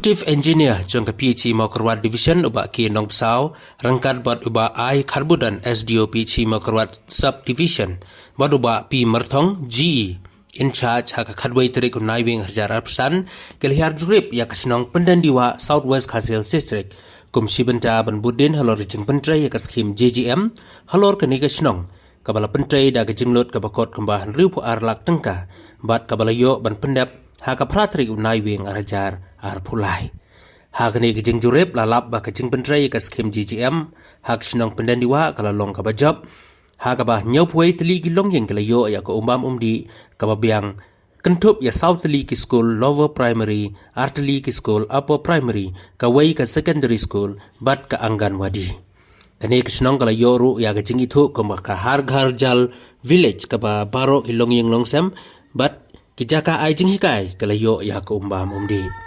Executive Engineer jong ke PhD Mokerwat Division ubak ki Nong Psau rangkat buat ubak I Karbudan SDO PhD Mokerwat Subdivision buat ubak P Mertong GE in charge hak khadwai terik unai wing harjar pesan kelihar jurip ya kesenong pendandiwa Southwest Khasil District kum shibenta ban budin halor jing pentrai ya kaskim JGM halor kani kesenong kabala pentrai da gejinglot kabakot kembahan riu ar lak tengka bat kabala yo ban pendap hak pratrik unai wing harjar ar pulai. Hak ni kejing jurip lalap ba kejing pentrai ka skim GGM hak senong pendandiwa kala long ka bajab hak ba nyaupuai teli gilong yang kala yo ya ko umdi ka biang kentup ya south teli ki school lower primary arteli ki school upper primary ka wai ka secondary school bat ka anggan wadi kani kesenong kala yo ru ya kejing itu ko ka har jal village ka ba baro ilong yang longsem bat kijaka ai jing hikai kala yo ya ko umdi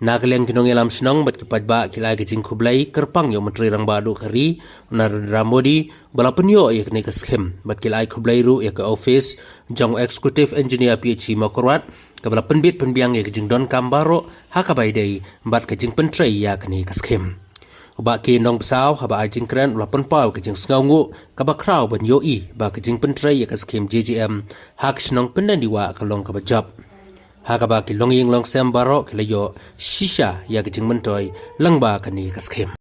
Nakaliang kinong ilam senong bat kepadba kilai kecing kublai kerpang yo menteri rang badu kari Narendra Modi balapan yo ya kene keskem bat kilai kublai ru ya ke office jong executive engineer PhD Mokerwat ke balapan bit penbiang ya kecing don kambaro hakabai dei bat kecing pentrai ya kene keskem ubak ki Nong Psau haba ajing keren balapan pau kecing sengaungu kaba krau ban yo I ba kecing pentrai ya keskem JGM hak senong pendandiwa kalong kabajab Hakaba ki longying long sembaro ki layo shisha ya kejing mentoy langba kani kaskem.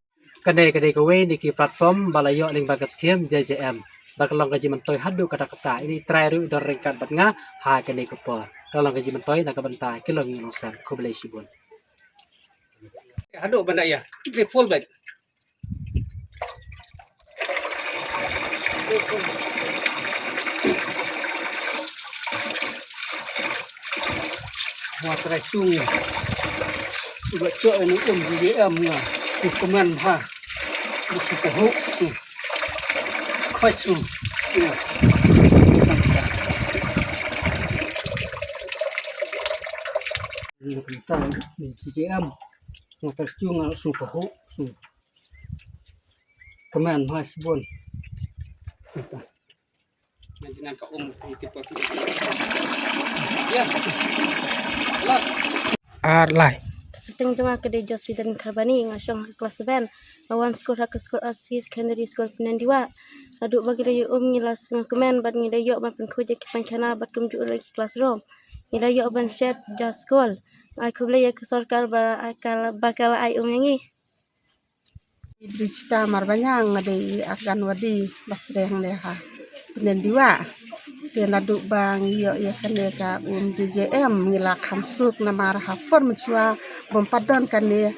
Kadai ko we di ki platform balayo ling ba kaskem JJM. Bakalong kaji mentoy hadu kata ini try ru dor ringkat bat nga ha kani ko por. Kalong kaji mentoy nakabanta ki longying long sem ko belai sibun. Hadu banda ya. Click full back. Hoa trai chung udah cok ini JGM nga hukuman ha bukan huk koi chung tentang JGM nga chung nga suka huk keman ha sibon dengan ka tipe ya lai Teng janga kedai jos tidak karbani ngasong kelas 7 lawan skor hak skor asis secondary school penandiwa aduk bagi dayo ngilas ngakemen bat ngidayo ban penkuja kipancana bat kemju lagi kelas rom ngidayo ban shed jas school ai kublai ke sarkar bakal ai yangi Berita marbanya ngadai akan wadi bakreng leha penandiwa kena duk bang yo ya kene ka JJM ngila khamsuk namar hapor menchua bompadon kane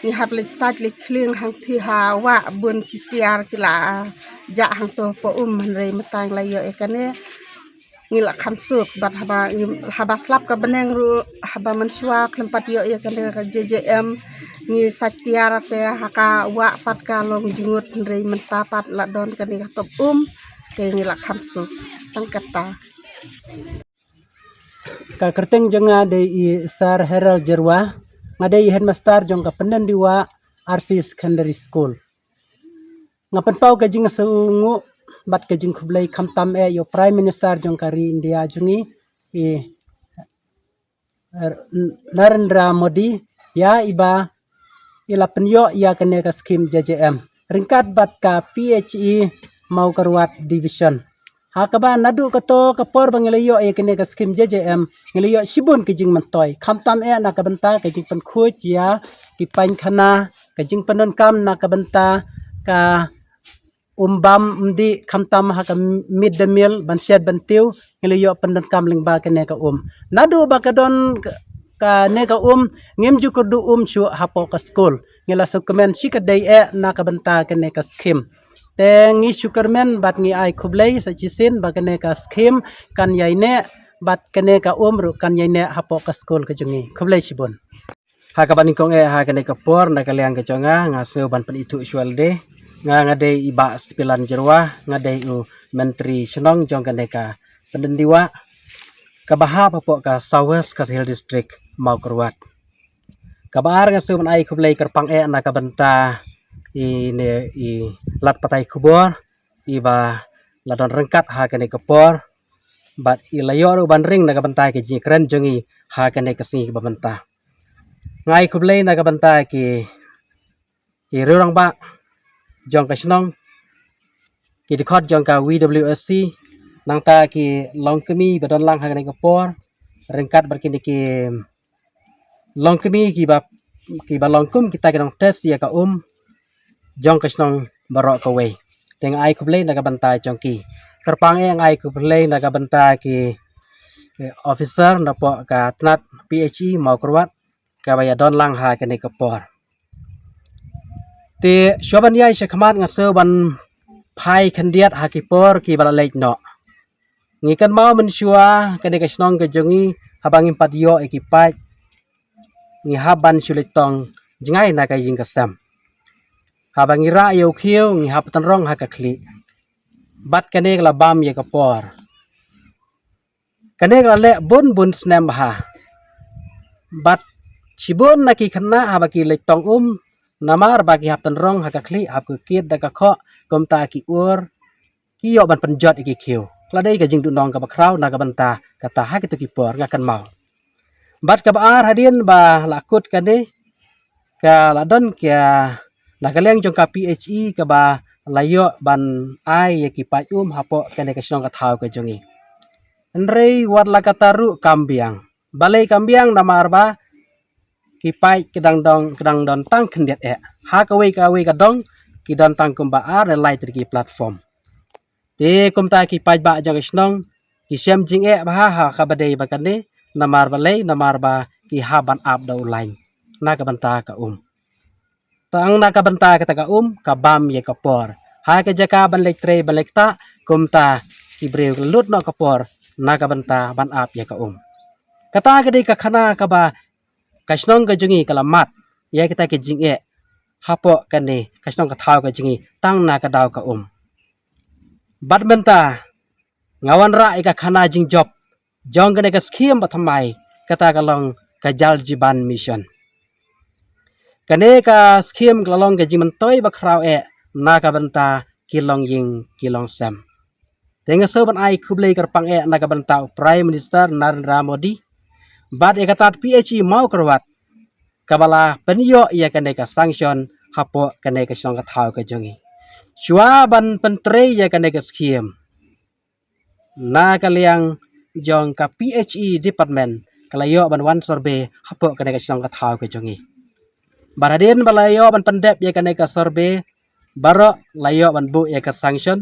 ni hablik sat lik kling hang thi hawa bun kitiar kila ja hang to po manre metang la yo ya kane ngila khamsuk bat haba slap ka beneng ru haba menchua klempat yo ya kane ka JJM ni satiar te haka wa pat ka long jungut re mentapat la don kane ka top ngila khamsuk tangkata ka kerteng janga de sar Herald Jerwa ngadai headmaster jong ka pendandiwa RC Secondary School ngapan pau kajing sungu bat kajing kublai khamtam yo Prime Minister jong kari India jungi Narendra Modi ya iba ila penyo ya kene ka skim JJM ringkat bat ka PHE Mokerwat Division hakaba nadu kato kapor bangilayo e kene ka skim JJM ngilayo sibun kijing mentoy khamtam nakabenta kijing penkuj ya kipain khana kijing penon kam nakabenta ka umbam di khamtam haka mid the meal ban shed bantiu ngilayo penon kam lingba kene ka nadu bakadon ka ne ka ngem ju kurdu chu hapo ka school ngila sukemen sikadai nakabenta kene ka skim tengi syukurmen bat ngi ai kublai sacisin bagane ka skim kan yaine bat kene ka ru kan yaine hapo ka school ka jungi kublai sibon ha ka baning kong ha kene ka por na kaliang ka jonga ngasu ban pen itu swalde ngade iba sepilan jerwa ngade menteri senong jong kene ka pendendiwa ka baha hapo ka Southwest Khasil District Mokerwat kabar ngasu ban ai kublai kerpang na ka benta ini lat patai kubor iba ladon rengkat ha kene kepor bat ilayo ban ring naga bentai ke jikren jongi ha kene kesing babenta ngai kublei na kabanta ki rurang ba jong ka snong ki dikhot jong ka WWSC nang ta ki long kemi badon lang hagne ka por rengkat berkini ki long kemi ki ba long kum kita ki nong tes ya ka jong ka snong barok ka wei teng ai kublei na kabanta jong ki kerpang ai kublei na kabanta ki officer na po ka tnat PHE mau kurwat ka baya don lang ha ka ne ka por te shoban yai shakmat nga so ban phai khandiat ha ki por ki bala lek no ngi kan mau men shua ka ne ka snong ka jongi habang impat yo ekipai ngi haban shulitong jingai na ka jing ka sam habang ira yo khiu ngi hapatan rong ha ka khli bat ka ne la bam ye ka por kane la le bun snem ha bat chibun na ki khna ha ba ki le tong namar bagi haptan rong ha ka khli hap ku kit da ka kho kom ta ki ur ki yo ban panjot ki khiu kladai ka jing du nong ka ba kraw na ka banta ka ta ha ki tu ki por nga kan mau bat ka ba ar hadin ba lakut kane ka ladon kya na ka leng jong ka PHE ka ba layo ban ai ye ki pa hapo kane ka snong ka thau ka jongi Andrei wat la kataru kambiang. Balai kambiang namar ba kipai kedang don tang kendiat Ha kawe kadong kidon tang kumba ar lai tri platform. Te kumta kipai ba jang snong ki sem jing ba ha ka badai ba kane namar balai namar ba ki haban up da online. Na ka banta ka Tang na ka banta ka ka bam ye ka por. Ha ka jaka ban lek tre ban lek ta kumta ki breu lut no ka por. Naga banta ban ap ya ka kata ka di ka khana ka ba kasnong ka jungi kalamat ya kita ke jing hapo kane kasnong ka thau ka jingi tang na ka daw ka bat banta ngawan ra ka khana jing job jong kane ka skim bathamai kata ka long ka jal jiban mission kane ka skim ka long ka jiman toy ba kraw naga banta kilong ying kilong sam Tenga soban ai kublai kerpang naga banta Prime Minister Narendra Modi bad ekatat PHE mau kerwat kabala penyo ia kane ka sanction hapo kane ka song ka thau ka jongi shua ban pentre ia kane ka skim na kaliang jong ka PHE department kalayo ban wan sorbe hapo kane ka song ka thau ka jongi baradin balayo ban pendep ia kane ka sorbe baro layo ban bu ia ka sanction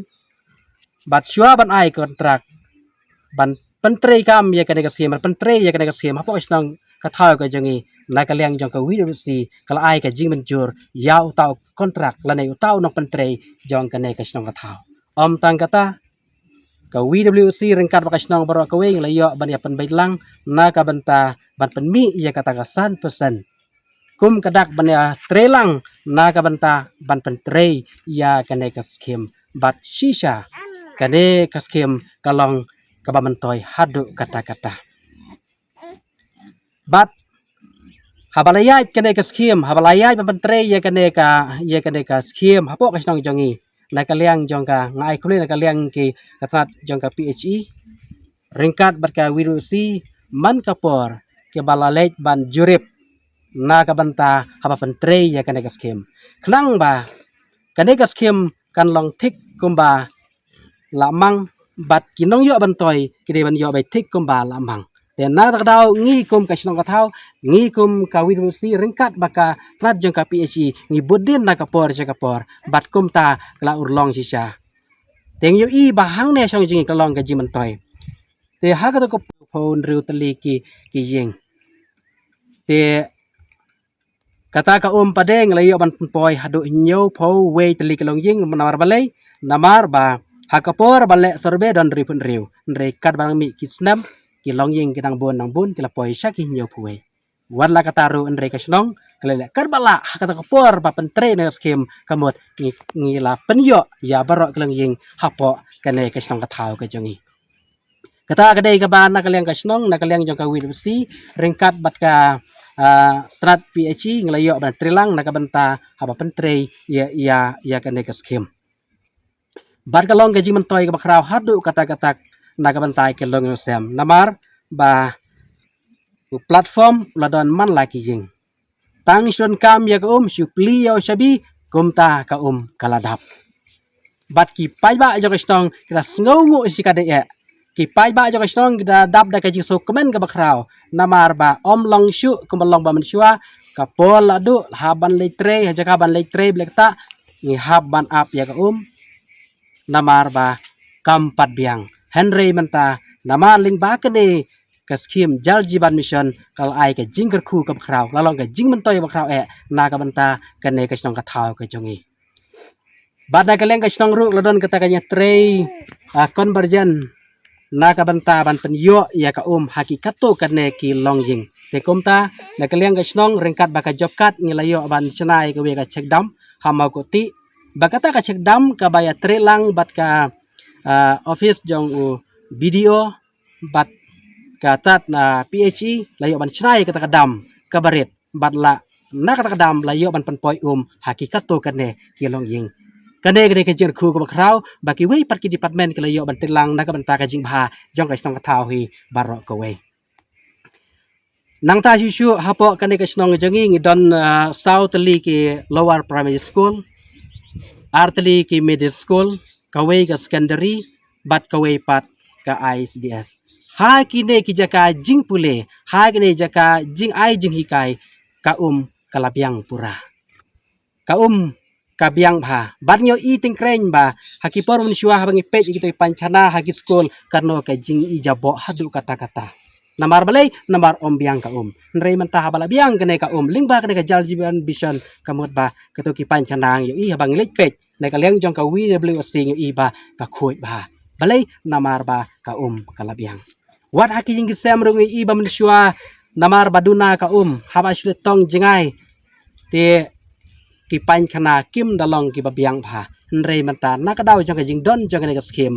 bat shua ban ai kontrak ban pentre kam ya kane ka skim ban pentre ya kane ka skim hapo isnang ka thau ka jongi na ka liang jong ka WWC kala ai ka jing menjur yau tau kontrak la nei tau nok pentre jong kane ka snong ka thau tang kata ka WWC rengkat ba ka snong baro ka weng la yo ban ya pen baitlang na ka banta ban pen mi ya kata ka 100% kum kadak ban ya trelang na ka banta ban pentre ya kane ka skim bat shisha kane kaskem kalong kabamantoy hadu kata-kata. Bat habalayat kane kaskem habalayat pamantre ya kane ka skem hapo kasnong jongi na kaliang jongka ngai kuli na kaliang ki katat jongka PHE ringkat bat ka WWC man kapor ke balalet ban jurip na kabanta haba pantre ya kane kaskem knang ba kane kaskem kan long tik kumba lamang bat kinong yo bantoy kide ban yo bai tik kumba lamang den na tak daw ngi kum ka snong ka thau ngi kum ka WWC ringkat baka trat jong ka PHE ngi budin na kapor ja kapor bat kum ta la urlong sisa teng yo i bahang ne song jing ka long ka jiman toy te ha ka ko phone riu tali ki ying te kata ka padeng la yo ban poi hadu nyo pho we tali ka long ying namar balai namar ba hakapor balik sorbe don ripun riu rekat barang mi kisnam kilong ying kitang bon nang bun kila poi syak hinyo puwe warla kataru enre kasnong kala kar bala hakata kapor ba pentre na skim kamot ngila penyo ya barok kelang ying hapo kane kasnong kathau ka jongi kata kadai ka ba na kalyang kasnong na kalyang jong ka WWC ringkat bat ka trat PHE nglayo ban trilang na kabanta haba pentre ya kane ka skim bar kalong gaji mentoy ka bakraw hadu kata-kata nagabantai ke long sem namar ba platform ladon man laki jing tang shon kam ya ka syupli ya shabi kumta ka kaladap bat ki pai ba jo kastong kira sngongu si kada ya ki pai ba jo kastong da dap da ka ji so komen ka bakrao namar ba long shu kumalong ba mensyua ka pol adu haban leitre haja ka ban leitre blekta ni haban ap ya ka namar ba kampat biang Henry menta nama ling ba kene ka skim jal jiban mission kal ai ka jing ku ka bakrao lalong ka jing mentoy bakrao na ka benta kene ka snong ka thau ka jongi bada kaleng ka snong ru ladon kata kanya trei conversion na ka benta ban penyo ya ka hakikato kane ki longjing te komta na kaleng ka snong ringkat baka job cut ngilayo ban chnai ka we ka check dam hama ko ti bakata ka check dam ka baya tre lang bat ka office jong video bat katat na PHE layo ban chnai kata kadam kabaret batla na kata kadam layo ban panpoi hakikato kane ki longjing kane ke jing ku ko bakrao baki wei pat ki department ke layo ban tilang na ka ban ta ka jing bha jong ka snong ka thau hi barok ko wei nang ta shu hapo kane ka snong jongi ngidon south li ki lower primary school artli ki middle school kawei ka secondary bat kawei pat ka ISDS ha kine ki jaka jing pule ha kine jaka jing ai jing hikai ka kalabiang pura ka kabiang bha bat nyo eating crane ba hakipor mensyua bangi pej gitu pancana haki school karno ka jing ijabo hadu kata-kata namar balai namar biang ka nrei mentah bala biang kene ka lingba kene ka jaljiban bison kamut ba ketoki pancana yo i habang lek pej na ka leng jong ka WWC yo i ba ka khoi ba balai namar ba ka kalabiang wat haki jing gisem rung i ba mensyua namar baduna ka haba syulet tong jingai te ki pain khana kim dalong ki babiang bha nrei manta nakadaw jong ka jing don jong ka skim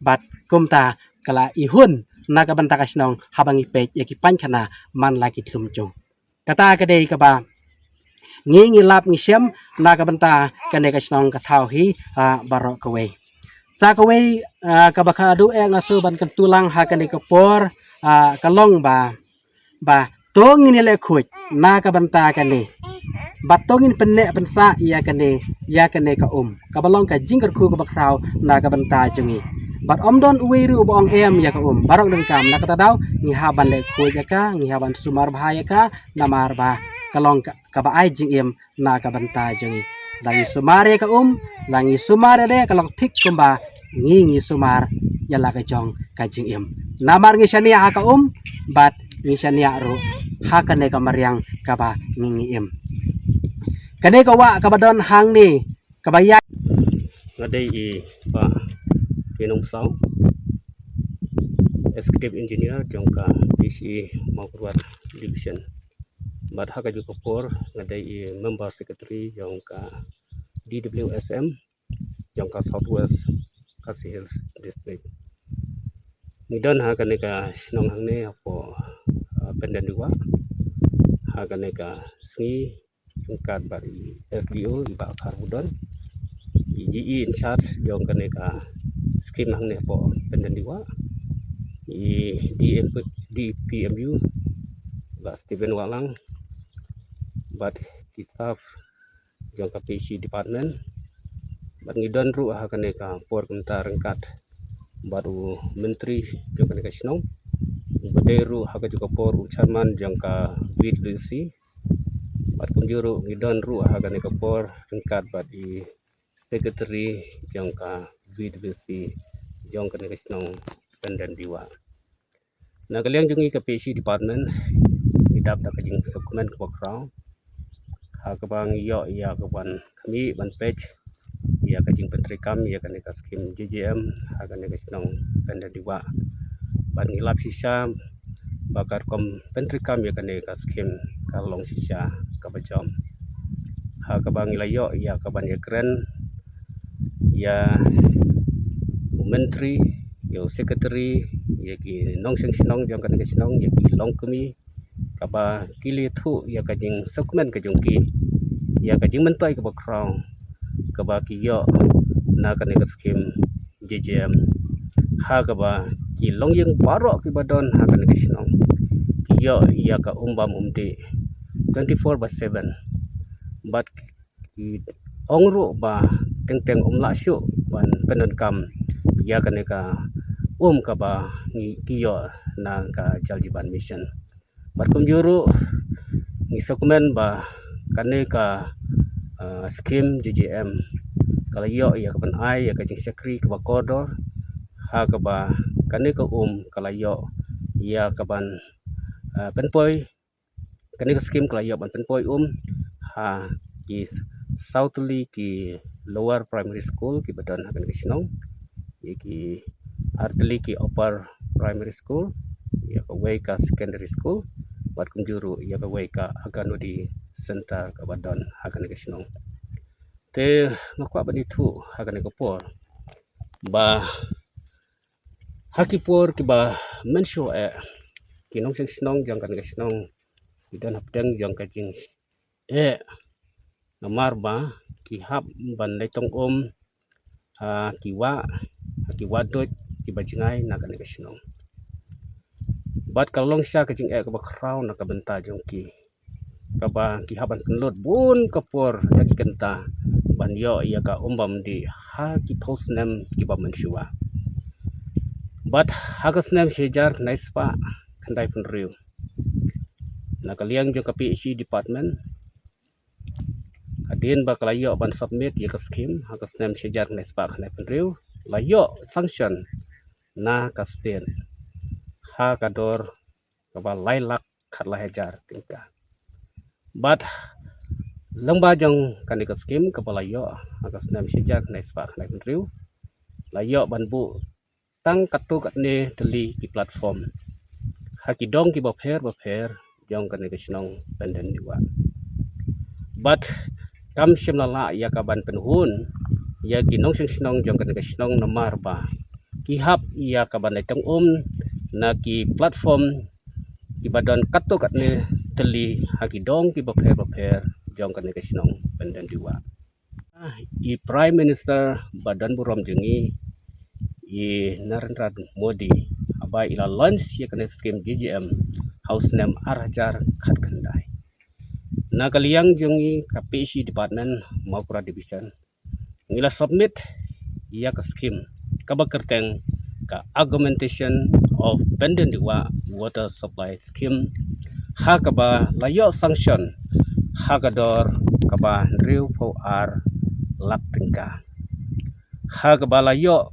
bat kumta kala ihun naga banta ka snong habang ipet ya ki pain khana man la ki thum jong kata ka dei ka ba ngi lap ngi sem naga banta kane ka snong ka thau hi barok ka wei sa ka wei ka bakha du ek nasu ban kan tulang ha kane ka por ka long ba tong ni le khuj naga banta kane batongin penne pensa ya kane ka kabalong ka jingkar ku ka bakrao na ka banta jungi bat don uwiru bong ya ka barok deng kam na kata daw ngi haban le ku ya ka ngi haban sumar bahaya ka namar ba kalong ka ba ai jing na ka banta jungi langi sumar ya ka langi sumar de kalong thik kumba ngi sumar ya la ka jong ka jing namar ngi shania ka bat ngi shania ro ha kane ka maryang ka ba ngi kane ka wa ka badon hang ni ka bayan ngadai i pa kinong sao executive engineer jongka PCE Maukarwat division bat haka juga por ngadai i member secretary jongka DWSM jongka Southwest Khasi Hills district nidon haka neka sinong hang ne apo pendan dua haka neka singi tingkat bari SDO iba karbudon IGE in charge jong kane ka skim hang ne po pendan diwa DPMU ba Steven Walang bat ki staff jong ka PC department bat ngidon ru ha kane ka por kumta rengkat baru menteri jong kane ka sinong baderu ha ka juga por chairman jong ka WWC bat kunjuru ngidon ru ha kane ka por rengkat bat di secretary jongka WWC jong kane ka sinong pendan diwa na kaliang jungi ka PC department idap da kajing dokumen ko kraw ha ka bang yo ya ka ban kami ban page ya kajing pentri kam ya kane ka skim JJM ha kane ka sinong pendan diwa ban ngilap sisa bakar kom pentri kam ya kane ka skim kalong sisa ka bajom ha ka bang ilayo ya ka ban ya kren ya menteri yo secretary ya ki nong seng sinong jong kan ke sinong ya ki long kami kaba kili thu ya ka jing dokumen ka jongki ya ka jing mentoi ka background kaba ki yo na kan ke skim JJM ha kaba ki long yang baro ki badon ha kan ke sinong ki yo ya ka umbam umdi 24/7 but ki ongru ba teng la syu ban penan kam ya kaneka ka ba ni kiyo na ka Jal Jeevan Mission bat kum juru ni dokumen ba kaneka skim JJM kalau ya kapan ai ya kajing sekri ke ba kodor ha ka ba kaneka kalau ya kapan penpoi kaneka skim kalau ban penpoi ha is southly ki lower primary school ki badan hakan kisnong ki artli ki upper primary school ya ka way ka secondary school bat kunjuru ya ka way ka aganodi center ka badan hakan kisnong te ngakwa bani thu hakan ko por ba hakipor ki ba mensho kinong sing snong jang kan kisnong idan hapdeng jang ka jing namar ba ki hap ban letong ki wadot ki bajingai na kan kisnong bat kalong sya ka jing ka ba kraw na ka benta jong ki ka ba ki haban penlot bun kapor ya ki kenta ban yo ya ka umbam di ha ki posnem ki ba mensyua bat hagasnem sejar naispa kandai penriu na kaliang jong ka PhD department adin ba kalayo ban submit ya ka skim hagasnem sejar naispa kandai penriu layo sanction na ka state ha kador ka ba lailak khatla hajar tingka but lengba jong kanika skim kapalayo akas nam sejak na ispak na penriu layo banbu tang katu katne teli ki platform hakidong ki bapher jong kanika sinong penden diwa but kam simlala ya kaban penhun ya kinong sing sinong jong kanika sinong namar ba ki hap ya kaban itong na ki platform ki badan katu katne teli hakidong ki bapher jong kan kisnong penden diwa i prime minister badan burom jengi i Narendra Modi abai ila launch ya kan skim JJM house name arhajar khat khandai na kaliang jengi ka PhD department Maupura division ngila submit ya ka skim ka bakerteng ka augmentation of penden diwa water supply scheme ha ka ba layo sanction hagador kaba riu po lak tingka hag balayo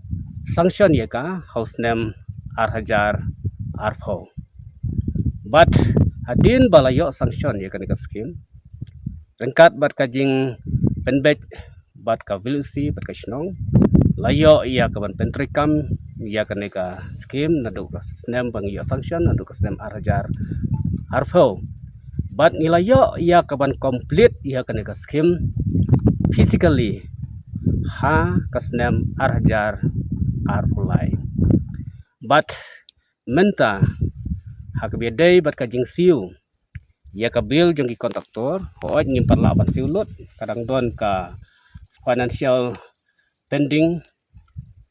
sanction ye ka house name hajar po but adin balayo sanction ye ka skim rengkat bat kajing penbet bat ka vilusi bat ka snong layo iya ka ban pentrikam ya ka skim nadu ka name bang yo sanction nadu ka name hajar po but nilayo ya kaban complete ya kaneka skim physically ha kasnem arhajar arpulai but menta hakbiadai bat kajing siu ya kabil jong ki kontraktor hooj ngimpat laban siulut kadang don ka financial pending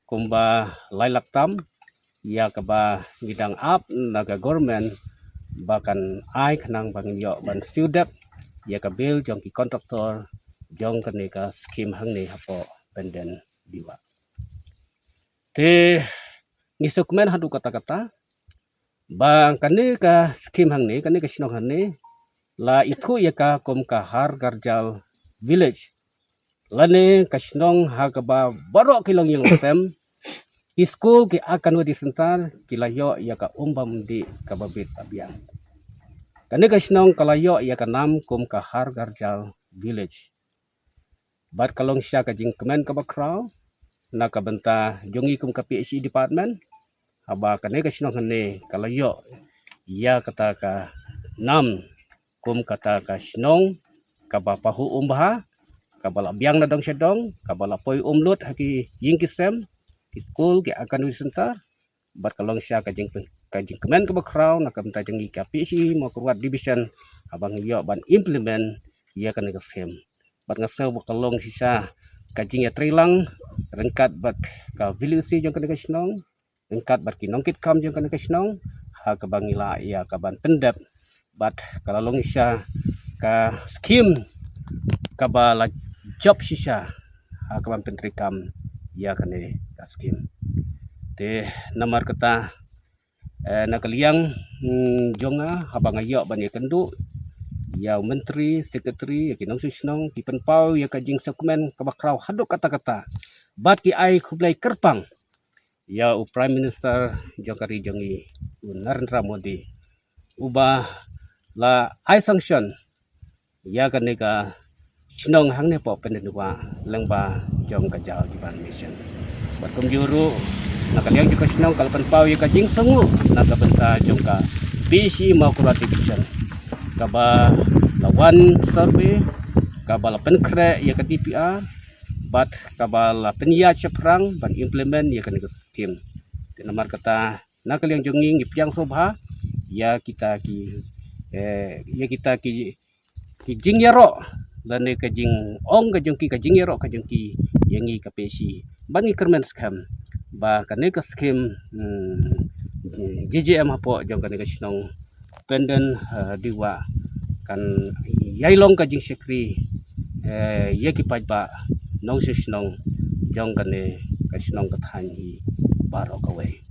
kumba lailak tam ya kaba ngidang up naga government bahkan ai khanang bangin yo ban siudap ya kabil jong ki kontraktor jong kaneka skim hangni hapo penden diwa te ngisukmen hadu kata-kata bang kaneka skim hangni kaneka sinong hangni la itu ya ka kom ka har garjal village lane kasnong hagaba baro kilong yung sem ki school ki akan wadi sentar kilayo ya ka umbam di kababit abiang kaneka sinong kalayo ya ka nam kum ka har garjal village bat kalong siya ka jing kemen ka bakraw na kabenta jongi kum ka PhD department aba kaneka sinong hane kalayo ya kata ka nam kum kata ka sinong ka bapahu umbaha kabala biang na dong syadong kabala poy umlut haki ying kisem di school ki akan wisenta bat kalong siya kajing kemen ke bakraw na kabenta jengi ka PhD mo kurwat division abang yo ban implement ya kan kesem bat ngasau bakalong sisa kajing ya trilang rengkat bat ka vilusi jong kan kesnong rengkat bat kinongkit kam jong kan kesnong ha kabangila ya kaban pendap bat kalalong siya ka skim kabala job shisha hakaban pentrikam ya kane ka skim te namar kata nakaliang jonga habang ayo ban ya kendu ya menteri sekretari ya kinong susnong kipen pau ya kajing dokumen kabakrau haduk kata-kata bat ki ai kublai kerpang ya prime minister jokari jongi Narendra Modi ubah la ai sanction ya kan ka sinong hang ne po pendenwa lengba jong ka jaw jiban mission bat kum juru nakaliang juga sinong kalpan pau ya kajing sengu nakabenta jong ka PC mau kurat division kaba lawan survey kaba la penkre ya ka DPR bat kaba la penya ceprang ban implement ya kan ka scheme di nomor kata nakaliang jongi ngipiang sobha ya kita ki jing yaro dan ka jing ong ka jongki ka jing yaro ka jongki yangi ka pesi bangi kermen scam ba ka ne ka scheme JJM hapo jong ka ne ka sinong penden diwa kan yailong ka jing sekri ye ki paj ba nong sinong jong ka ne ka sinong ka than hi baro ka we